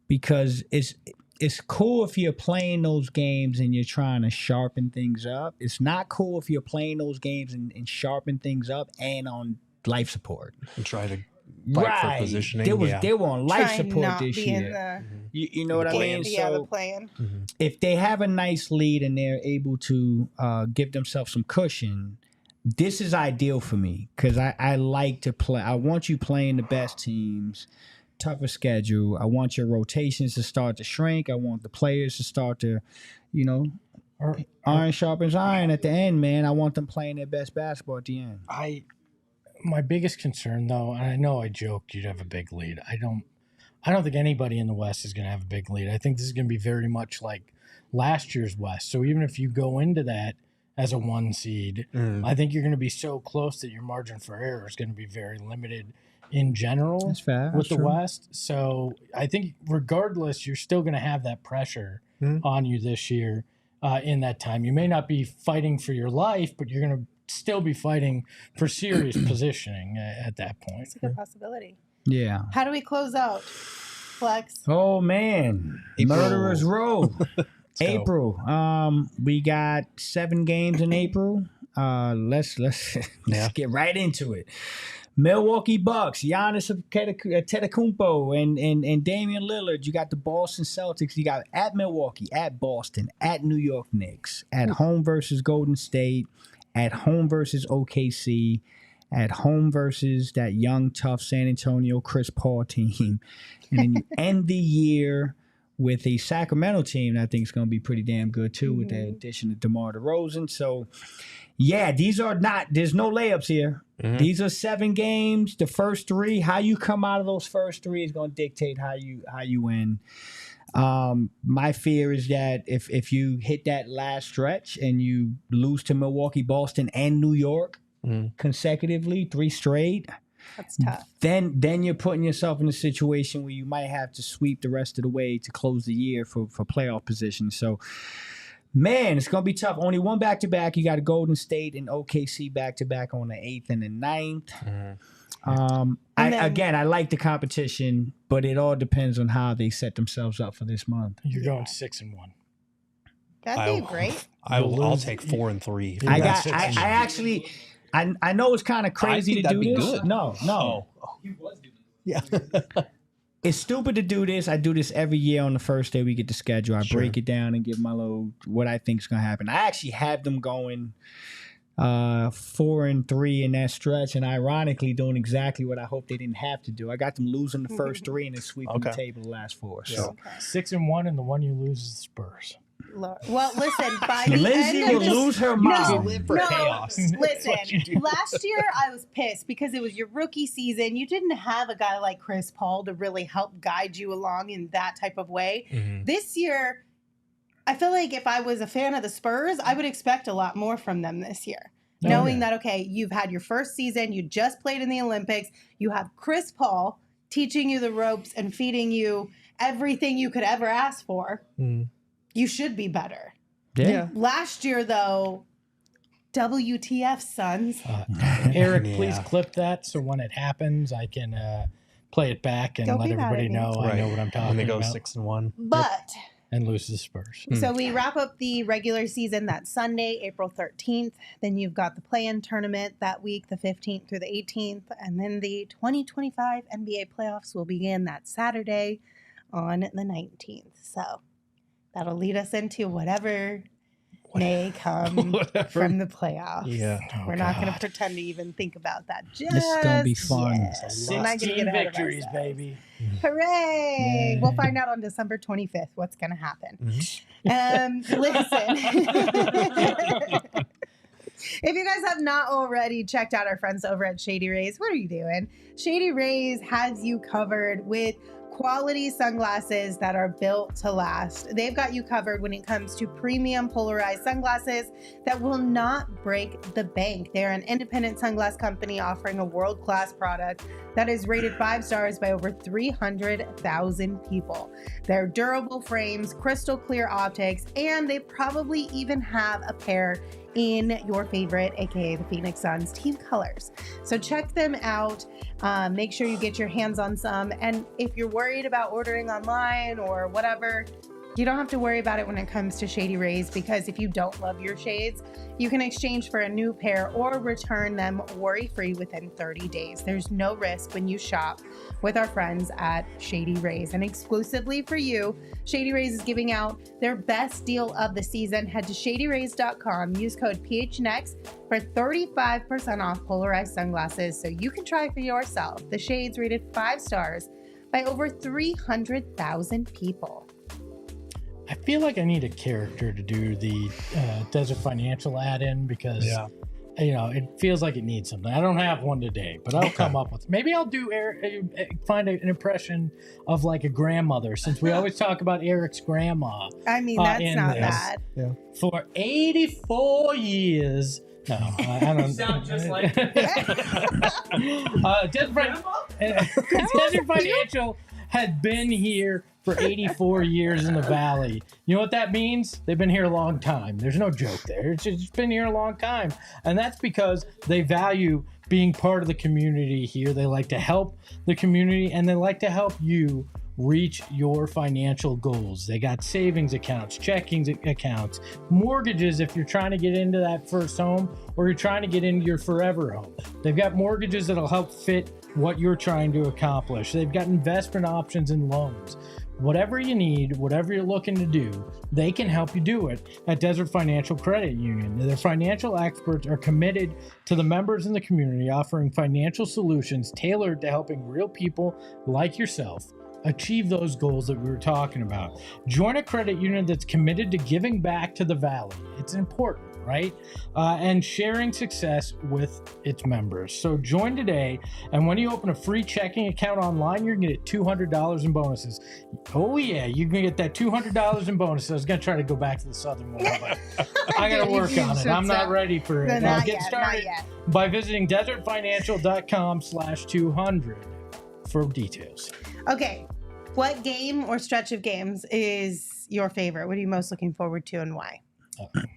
because it's cool if you're playing those games and you're trying to sharpen things up. It's not cool if you're playing those games and sharpen things up and on life support. And try to fight for positioning. They were on life Try support not this be in year. the You know what I mean? the plan. If they have a nice lead and they're able to give themselves some cushion, this is ideal for me because I like to play. I want you playing the best teams. Tougher schedule. I want your rotations to start to shrink. I want the players to start to, iron sharpens iron at the end, man. I want them playing their best basketball at the end. My biggest concern, though, and I know I joked you'd have a big lead. I don't think anybody in the West is going to have a big lead. I think this is going to be very much like last year's West. So even if you go into that as a 1 seed, I think you're going to be so close that your margin for error is going to be very limited in general with the West. So I think regardless, you're still going to have that pressure on you this year in that time. You may not be fighting for your life, but you're going to still be fighting for serious positioning at that point. It's a good possibility. Yeah. How do we close out, Flex? Oh, man. April. Murderer's Row. April. We got 7 games in April. Let's get right into it. Milwaukee Bucks, Giannis Antetokounmpo and Damian Lillard. You got the Boston Celtics. You got at Milwaukee, at Boston, at New York Knicks, at home versus Golden State, at home versus OKC, at home versus that young, tough San Antonio Chris Paul team. And then you end the year with a Sacramento team that I think is going to be pretty damn good, too, with the addition of DeMar DeRozan. So, yeah, there's no layups here. These are 7 games. The first 3, how you come out of those first 3 is going to dictate how you win. My fear is that if you hit that last stretch and you lose to Milwaukee, Boston, and New York consecutively, 3 straight, that's tough. Then you're putting yourself in a situation where you might have to sweep the rest of the way to close the year for playoff position. So, man, it's going to be tough. Only 1 back-to-back. You got a Golden State and OKC back-to-back on the 8th and the 9th. I like the competition, but it all depends on how they set themselves up for this month. You're going 6-1. That'd be great. I'll take 4 and 3. I know it's kind of crazy to do this. Good. No. Yeah. It's stupid to do this. I do this every year on the first day we get the schedule. I break it down and give my little what I think is going to happen. I actually have them going 4 and 3 in that stretch, and ironically doing exactly what I hope they didn't have to do. I got them losing the first 3 and then sweeping the table the last 4. So 6-1, and the one you lose is the Spurs. Well, listen, by the Lindsay end will lose her mind. Listen, last year I was pissed because it was your rookie season. You didn't have a guy like Chris Paul to really help guide you along in that type of way. This year, I feel like if I was a fan of the Spurs, I would expect a lot more from them this year. Knowing that, okay, you've had your first season, you just played in the Olympics, you have Chris Paul teaching you the ropes and feeding you everything you could ever ask for. You should be better. Yeah. Last year, though, WTF, Suns. Eric, please clip that so when it happens, I can play it back and let everybody know I know what I'm talking about. When they go 6-1. But and lose to the Spurs. So we wrap up the regular season that Sunday, April 13th. Then you've got the play-in tournament that week, the 15th through the 18th. And then the 2025 NBA playoffs will begin that Saturday on the 19th. So that'll lead us into whatever may come from the playoffs. Yeah. We're not going to pretend to even think about that. This is going to be fun. Yet. We're not gonna get ahead of victories, ourselves. baby. Hooray! Yeah. We'll find out on December 25th what's going to happen. Listen. If you guys have not already checked out our friends over at Shady Rays, what are you doing? Shady Rays has you covered with Quality sunglasses that are built to last. They've got you covered when it comes to premium polarized sunglasses that will not break the bank. They're an independent sunglass company offering a world-class product that is rated 5 stars by over 300,000 people. They're durable frames, crystal clear optics, and they probably even have a pair in your favorite, aka the Phoenix Suns team colors. So check them out. Make sure you get your hands on some. And if you're worried about ordering online or whatever, you don't have to worry about it when it comes to Shady Rays, because if you don't love your shades, you can exchange for a new pair or return them worry-free within 30 days. There's no risk when you shop with our friends at Shady Rays. And exclusively for you, Shady Rays is giving out their best deal of the season. Head to shadyrays.com, use code PHNX for 35% off polarized sunglasses so you can try for yourself. The shades rated 5 stars by over 300,000 people. I feel like I need a character to do the Desert Financial add-in because, it feels like it needs something. I don't have one today, but I'll come up with. Maybe I'll do find an impression of like a grandmother, since we always talk about Eric's grandma. I mean, that's not bad. Yeah. For 84 years. No, I don't. You sound just like Desert Financial had been here for 84 years in the Valley. You know what that means? They've been here a long time. There's no joke there. It's just been here a long time. And that's because they value being part of the community here. They like to help the community, and they like to help you reach your financial goals. They got savings accounts, checking accounts, mortgages if you're trying to get into that first home or you're trying to get into your forever home. They've got mortgages that'll help fit what you're trying to accomplish. They've got investment options and loans. Whatever you need, whatever you're looking to do, they can help you do it at Desert Financial Credit Union. Their financial experts are committed to the members in the community, offering financial solutions tailored to helping real people like yourself achieve those goals that we were talking about. Join a credit union that's committed to giving back to the Valley. It's important, right? And sharing success with its members. So join today, and when you open a free checking account online, you're gonna get $200 in bonuses. Oh yeah, you can get that $200 in bonuses. I was gonna try to go back to the Southern one, but I gotta work on it. I'm not ready for it. No, Get started by visiting desertfinancial.com/200 for details. Okay, what game or stretch of games is your favorite? What are you most looking forward to, and why?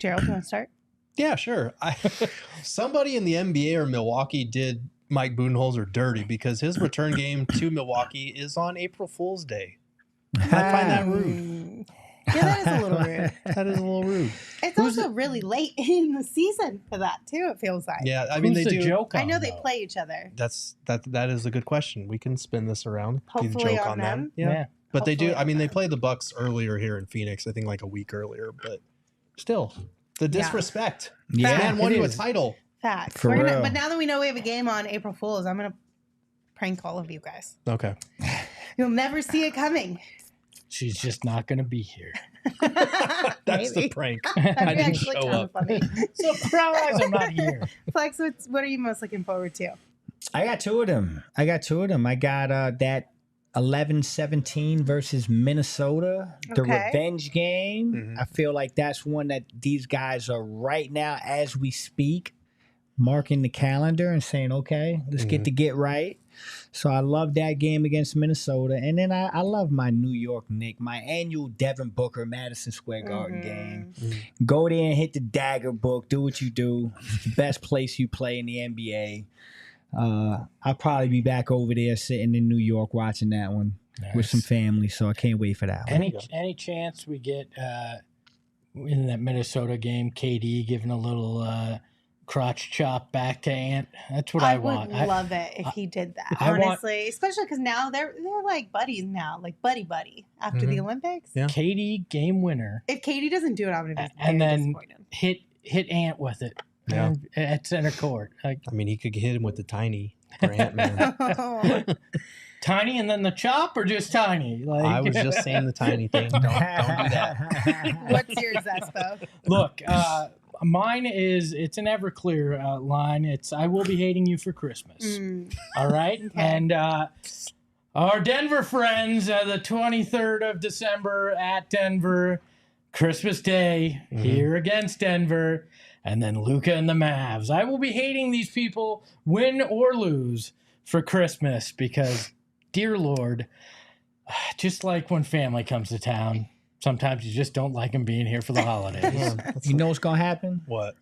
Gerald, you want to start? Yeah, sure. Somebody in the NBA or Milwaukee did Mike Budenholzer dirty because his return game to Milwaukee is on April Fool's Day. I find that rude. Yeah, that is a little rude. That is a little rude. It's also really late in the season for that too, it feels like. Yeah, I mean, Who's they the do. joke on, I know they though? play each other. That is a good question. We can spin this around. Be the Hopefully joke on them. Yeah. But they do. Hopefully I mean, on they them. play the Bucks earlier here in Phoenix. I think like a week earlier. But still, the disrespect. Yeah, The man won it you a is. title. Facts. For real. But now that we know we have a game on April Fool's, I'm gonna prank all of you guys. Okay. You'll never see it coming. She's just not gonna be here. That's the Maybe. prank. That'd I be didn't actually show kind of up. funny. Surprise! I'm not here. Flex, what are you most looking forward to? I got two of them. I got that 11-17 versus Minnesota, the Okay. revenge game. Mhm. I feel like that's one that these guys are right now, as we speak, marking the calendar and saying, okay, let's get right. So I love that game against Minnesota. And then I love my New York Knicks, my annual Devin Booker Madison Square Garden game. Go there and hit the dagger book. Do what you do. It's the best place you play in the NBA. I'll probably be back over there sitting in New York watching that one with some family. So I can't wait for that one. Any chance we get in that Minnesota game, KD giving a little crotch chop back to Ant? That's what I want. would love it if he did that, I want- honestly. Especially because now they're like buddies now, like buddy after the Olympics. Yeah. KD game winner, If Katie doesn't do it, I'm going to be and very then disappointed. hit Ant with it. Yeah. At center court. Like, I mean, he could hit him with the tiny for Ant-Man. tiny and then the chop, or just tiny? Like, I was just saying the tiny thing. Don't do that. What's yours, Espo? Look, mine is, it's an Everclear line. It's I will be hating you for Christmas. All right. Okay. And Our Denver friends, the 23rd of December at Denver, Christmas Day, here against Denver, and then Luka and the Mavs. I will be hating these people, win or lose, for Christmas because, dear Lord, just like when family comes to town, sometimes you just don't like them being here for the holidays. You know what's going to happen? What?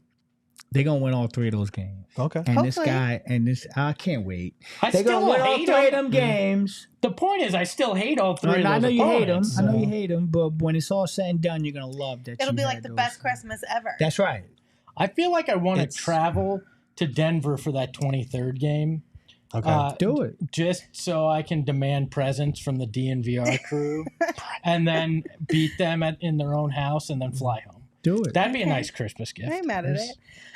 They're going to win all 3 of those games. Okay. And Hopefully. I can't wait. I They're still going to win all hate 3 of them. them games. The point is, I still hate all 3 of those I know you hate them. opponents. I know you hate them, but when it's all said and done, you're going to love that. It'll you be had like the those. best Christmas ever. That's right. I feel like I want to It's- travel to Denver for that 23rd game. Okay. Do it. Just so I can demand presents from the DNVR crew and then beat them in their own house and then fly home. Do it. That'd be a Okay. nice Christmas gift. I'm mad at it.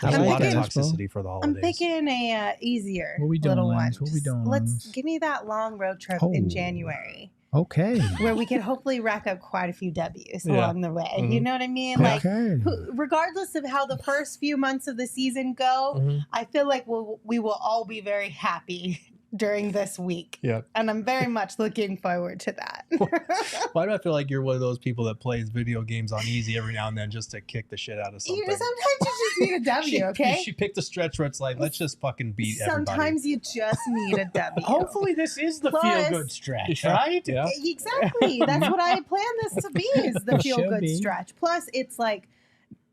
There's I'm a lot of thinking- toxicity for the I'm holidays. picking a easier What we doing, little one. Lance? What we Just doing, Let's Lance? give me that long road trip Oh. in January Okay. where we can hopefully rack up quite a few W's Yeah. along the way. Mhm. You know what I mean? Like, Okay. regardless of how the first few months of the season go, Mhm. I feel like we will all be very happy during this week. Yeah. And I'm very much looking forward to that. Why do I feel like you're one of those people that plays video games on easy every now and then just to kick the shit out of something? Sometimes you just need a W, okay? She picked a stretch where it's like, let's just fucking beat everybody. Sometimes you just need a W. Hopefully this is the Plus- feel-good stretch, Yeah. right? Yeah. Exactly. That's what I planned this to be, is the It feel should good be. stretch. Plus, it's like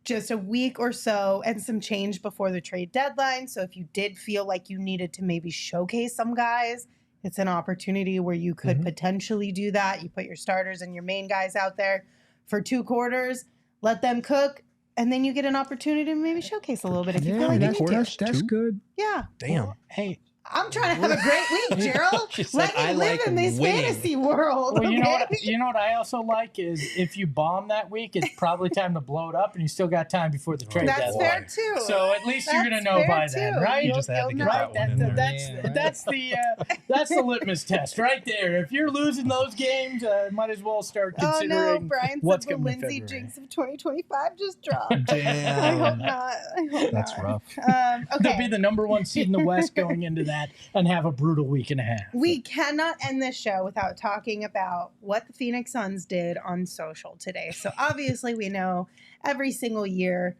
just a week or so and some change before the trade deadline. So if you did feel like you needed to maybe showcase some guys, it's an opportunity where you could Mhm. potentially do that. You put your starters and your main guys out there for 2 quarters, let them cook, and then you get an opportunity to maybe showcase a little bit if you feel Yeah, like you that's, need to. that's good. Yeah. Damn. Hey, I'm trying to have a great week, Gerald. She said, Let me "I live like in this winning." fantasy world. well, Okay? you know what I also like is if you bomb that week, it's probably time to blow it up, and you still got time before the trade That's deadline. fair too. So at least you're gonna That's know fair, by then, too. right? You just had to You'll get know. that one in there. That's the litmus test right there. If you're losing those games, might as well start Oh considering. no, Brian what's said the coming in Lindsay February. jinx of 2025 just dropped. I Damn. hope not. I hope That's not. rough. They'll be Okay. the number 1 seed in the West going into that and have a brutal week and a half. We cannot end this show without talking about what the Phoenix Suns did on social today. So obviously we know every single year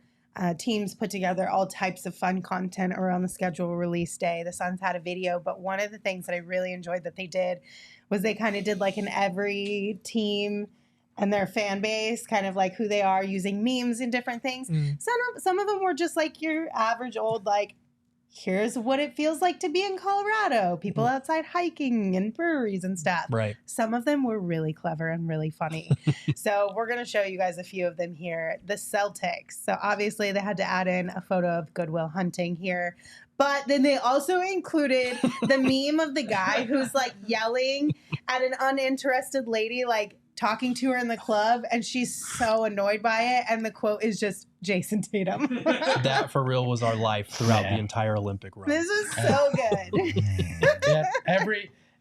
teams put together all types of fun content around the schedule release day. The Suns had a video, but one of the things that I really enjoyed that they did was they kind of did like an every team and their fan base, kind of like who they are, using memes and different things. Mm. Some of them were just like your average old, like, here's what it feels like to be in Colorado. People outside hiking and breweries and stuff. Right. Some of them were really clever and really funny. So we're going to show you guys a few of them here. The Celtics. So obviously they had to add in a photo of Goodwill Hunting here. But then they also included the meme of the guy who's like yelling at an uninterested lady, like talking to her in the club, and she's so annoyed by it. And the quote is just Jason Tatum. That for real was our life throughout Yeah. the entire Olympic run. This is so good. Yeah,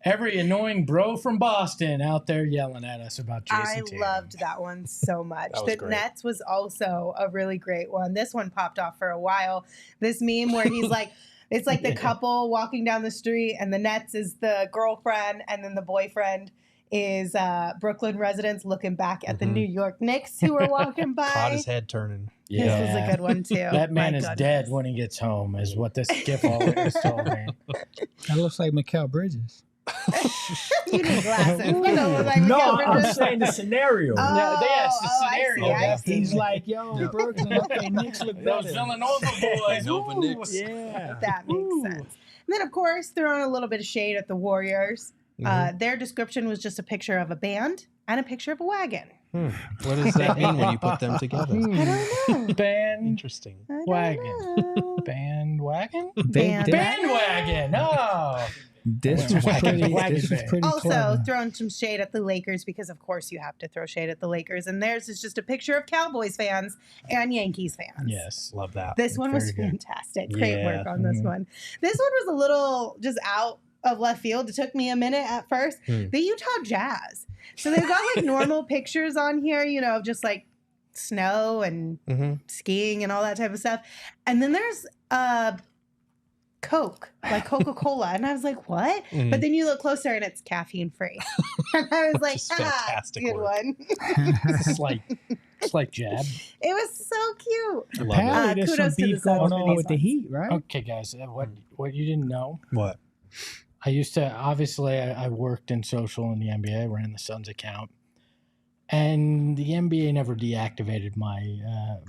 every annoying bro from Boston out there yelling at us about Jason I Tatum. loved that one so much. That was The great. Nets was also a really great one. This one popped off for a while. This meme where he's like, it's like the couple walking down the street, and the Nets is the girlfriend, and then the boyfriend is Brooklyn residents looking back at the Mhm. New York Knicks who are walking by. Caught his head turning. This was a good one too. That man My is goodness. dead when he gets home, is what this gif always told me. That looks like Mikal Bridges. You need glasses. You know, like No, Mikal I'm Bridges. saying the scenario. Yeah, yes, the I see, scenario, I see. He's like, yo, Brooklyn, okay, Knicks look Those better. Villanova boys. Nova ooh. Knicks. Yeah. That makes sense. And then, of course, throwing a little bit of shade at the Warriors. Their description was just a picture of a band and a picture of a wagon. What does that mean when you put them together? I don't know. Interesting. I don't Wagon. know. Bandwagon? Band- Bandwagon. Oh. This was Wagon, pretty, wagon this was band. pretty Also, clever. throwing some shade at the Lakers because, of course, you have to throw shade at the Lakers. And theirs is just a picture of Cowboys fans and Yankees fans. Yes. Love that. This one was Very good. fantastic. Great Yeah. work on this one. This one was a little just out of left field. It took me a minute at first. The Utah Jazz. So they've got like normal pictures on here, you know, of just like snow and Mm-hmm. skiing and all that type of stuff. And then there's a Coke, like Coca-Cola. And I was like, what? Mhm. But then you look closer and it's caffeine free. And I was like, Just fantastic good work. one. It's like jab. It was so cute. I love it. Apparently, there's some kudos to the beef going Suns for on these with the ones. Heat, right? Okay, guys, what you didn't know? What? I used to obviously I worked in social in the NBA. I ran the Suns account, and the NBA never deactivated my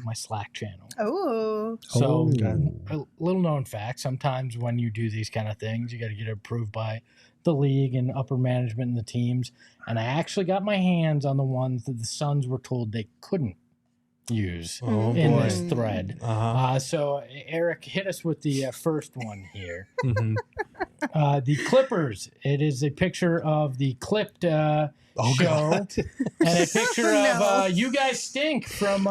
my Slack channel. Oh, So, Okay. a little known fact: sometimes when you do these kind of things, you got to get it approved by the league and upper management and the teams. And I actually got my hands on the ones that the Suns were told they couldn't use Oh, in boy. this thread. Uh-huh. So, Eric, hit us with the first one here. Mhm. The Clippers. It is a picture of the clipped show God. and a picture No. of "You Guys Stink" from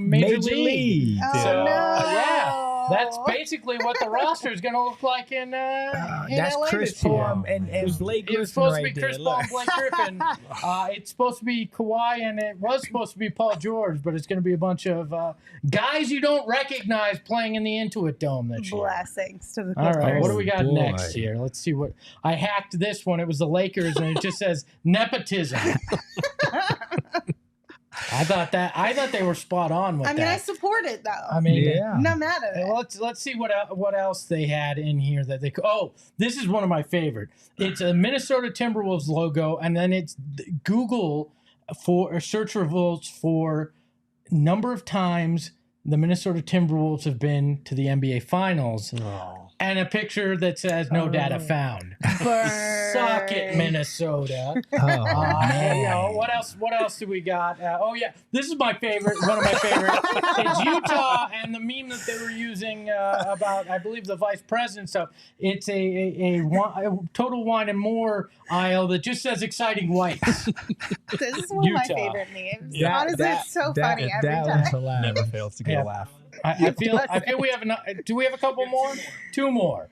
Major League. oh So, no. yeah, that's basically what the roster is going to look like in That's LA Chris this year. Paul and Blake It was Griffin supposed right to be Chris there. Paul Look. and Blake Griffin. It's supposed to be Kawhi, and it was supposed to be Paul George, but it's going to be a bunch of guys you don't recognize playing in the Intuit Dome this year. Blessings to the All Clippers. right, what do Oh, we got boy. next here? Let's see what I hacked this one. It was the Lakers, and it just says nepotism. I thought they were spot on with I mean, I that. support it though. I mean, Yeah. Not mad at it. let's see what else they had in here that they. Oh, this is one of my favorite. It's a Minnesota Timberwolves logo, and then it's Google for search results for number of times the Minnesota Timberwolves have been to the NBA Finals, Oh. and a picture that says no data found. Burn. Suck it, Minnesota. Oh, You man. know, what else do we got? Oh yeah, this is my favorite. One of my favorite. It's Utah and the meme that they were using about, I believe, the vice president stuff. It's a Total Wine and More aisle that just says "exciting whites." This is one of my Utah. favorite memes. Yeah, Honestly, it's so funny every that time. was hilarious. Never fails to get Yeah. a laugh. I feel we have enough. Do we have a couple more? Two more.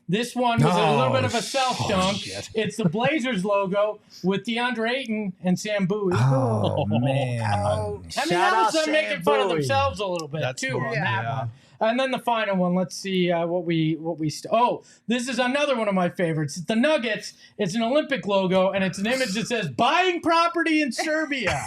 This one was a little bit of a self dunk. shit. It's the Blazers logo with DeAndre Ayton and Sam Bowie. Oh, man. Oh. I mean, that was them making fun of themselves a little bit That's too cool. on Yeah. that Yeah. one. And then the final one. Let's see what we. Oh, this is another one of my favorites. It's the Nuggets. It's an Olympic logo, and it's an image that says "buying property in Serbia."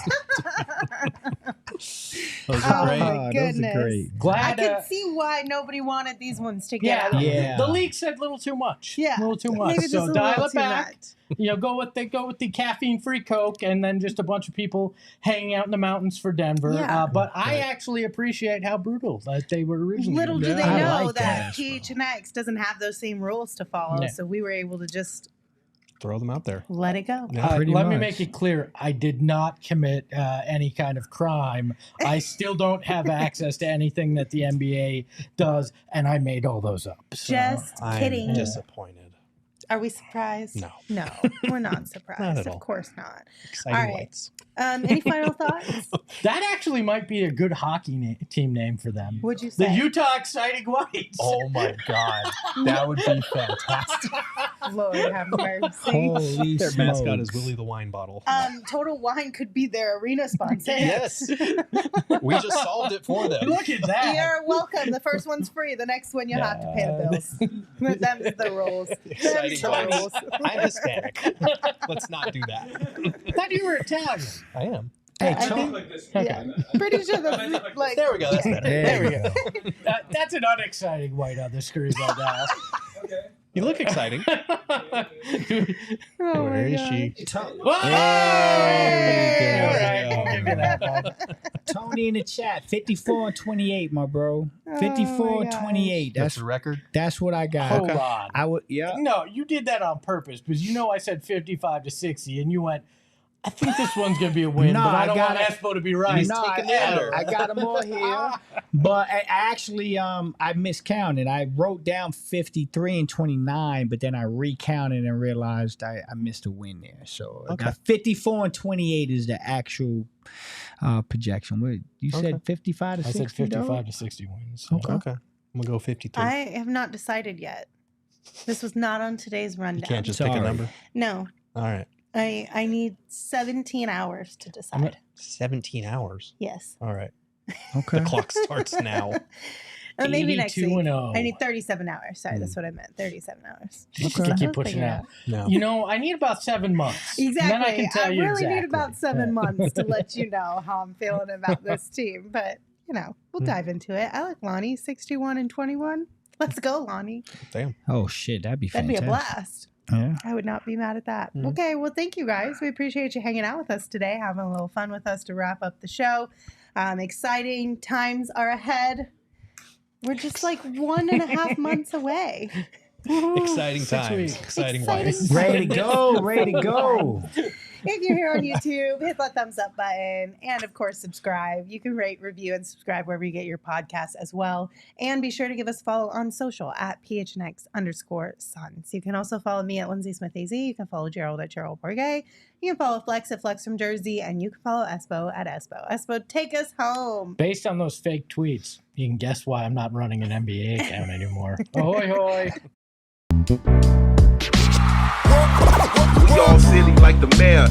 Those Oh, are great. my Those are goodness. great. I Glad. can see why nobody wanted these ones to get Yeah, out. Yeah. The league said a little too much. Yeah. a little too much. Maybe just So a dial little it too back. much. You know, go with the caffeine-free Coke, and then just a bunch of people hanging out in the mountains for Denver. Yeah. But I Right. actually appreciate how brutal that they were originally. Little do Yeah, they I know like that that. PHNX doesn't have those same rules to follow, Yeah. so we were able to just Throw them out there. let it go. Yeah. Pretty Let me much. make it clear: I did not commit any kind of crime. I still don't have access to anything that the NBA does, and I made all those up. So. Just I'm kidding. disappointed. Are we surprised? No. No, we're not surprised. Not at Of all. course not. Exciting All right. lights. Any final thoughts? That actually might be a good hockey team name for them. Would you The say? Utah Exciting Whites. Oh my God. That would be fantastic. Lord have mercy. Holy Their smokes. mascot is Willie the Wine Bottle. Total Wine could be their arena sponsor. Yes. We just solved it for them. Look at that. You're welcome. The first one's free. The next one you have to pay the bills. Them's the rules. Exciting Them's the Whites. rules. I'm Hispanic. Let's not do that. I thought you were Italian. I am. Hey, I Tony. Okay. Yeah. Pretty sure that's like. There we go. That's better. There we go. That's an unexciting white on the screen right now. You look exciting. Oh Where my is God. she? Whoa! Hey! All right, I'll give you that one. Tony in the chat, 54 and 28, my bro. Oh 54 my and gosh. 28. That's That's the record. that's what I got. Hold on. I would, yeah. No, you did that on purpose because you know I said 55 to 60, and you went, I think this one's going to be a win, No, but I I don't got want it. Espo to be right. No, taking the under. I got them all here, but I actually I miscounted. I wrote down 53 and 29, but then I recounted and realized I missed a win there. So I Okay. got 54 and 28 is the actual projection. What you Okay. said 55 to I 60? said 55 dog? to 60 wins. So. Okay. I'm going to go 53. I have not decided yet. This was not on today's rundown. You can't just pick a Sorry. number. No, All right. I need 17 hours to decide. 17 hours. Yes. All right. Okay. The clock starts now. Maybe next week. 82-0. I need 37 hours. Sorry, that's what I meant. 37 hours. Just Okay. keep pushing it out. No. You know, I need about 7 months. Exactly. And then I can tell you really exactly. need about 7 months to let you know how I'm feeling about this team. But, we'll dive into it. I like Lonnie, 61-21. Let's go, Lonnie. Damn. Oh shit, that'd be That'd fantastic. be a blast. Yeah. I would not be mad at that. Mhm. Okay, well, thank you guys. We appreciate you hanging out with us today, having a little fun with us to wrap up the show. Exciting times are ahead. We're just like 1.5 months away. Exciting 6 times. weeks. Exciting Exciting ways. Ready to go. Ready to go. If you're here on YouTube, hit that thumbs up button and, of course, subscribe. You can rate, review, and subscribe wherever you get your podcasts as well. And be sure to give us a follow on social at PHNX_Suns. You can also follow me at Lindsay Smith AZ. You can follow Gerald at Gerald Borgay. You can follow Flex at Flex from Jersey. And you can follow Espo at Espo. Espo, take us home. Based on those fake tweets, you can guess why I'm not running an NBA account anymore. Ahoy, hoy. We all silly like the mayor.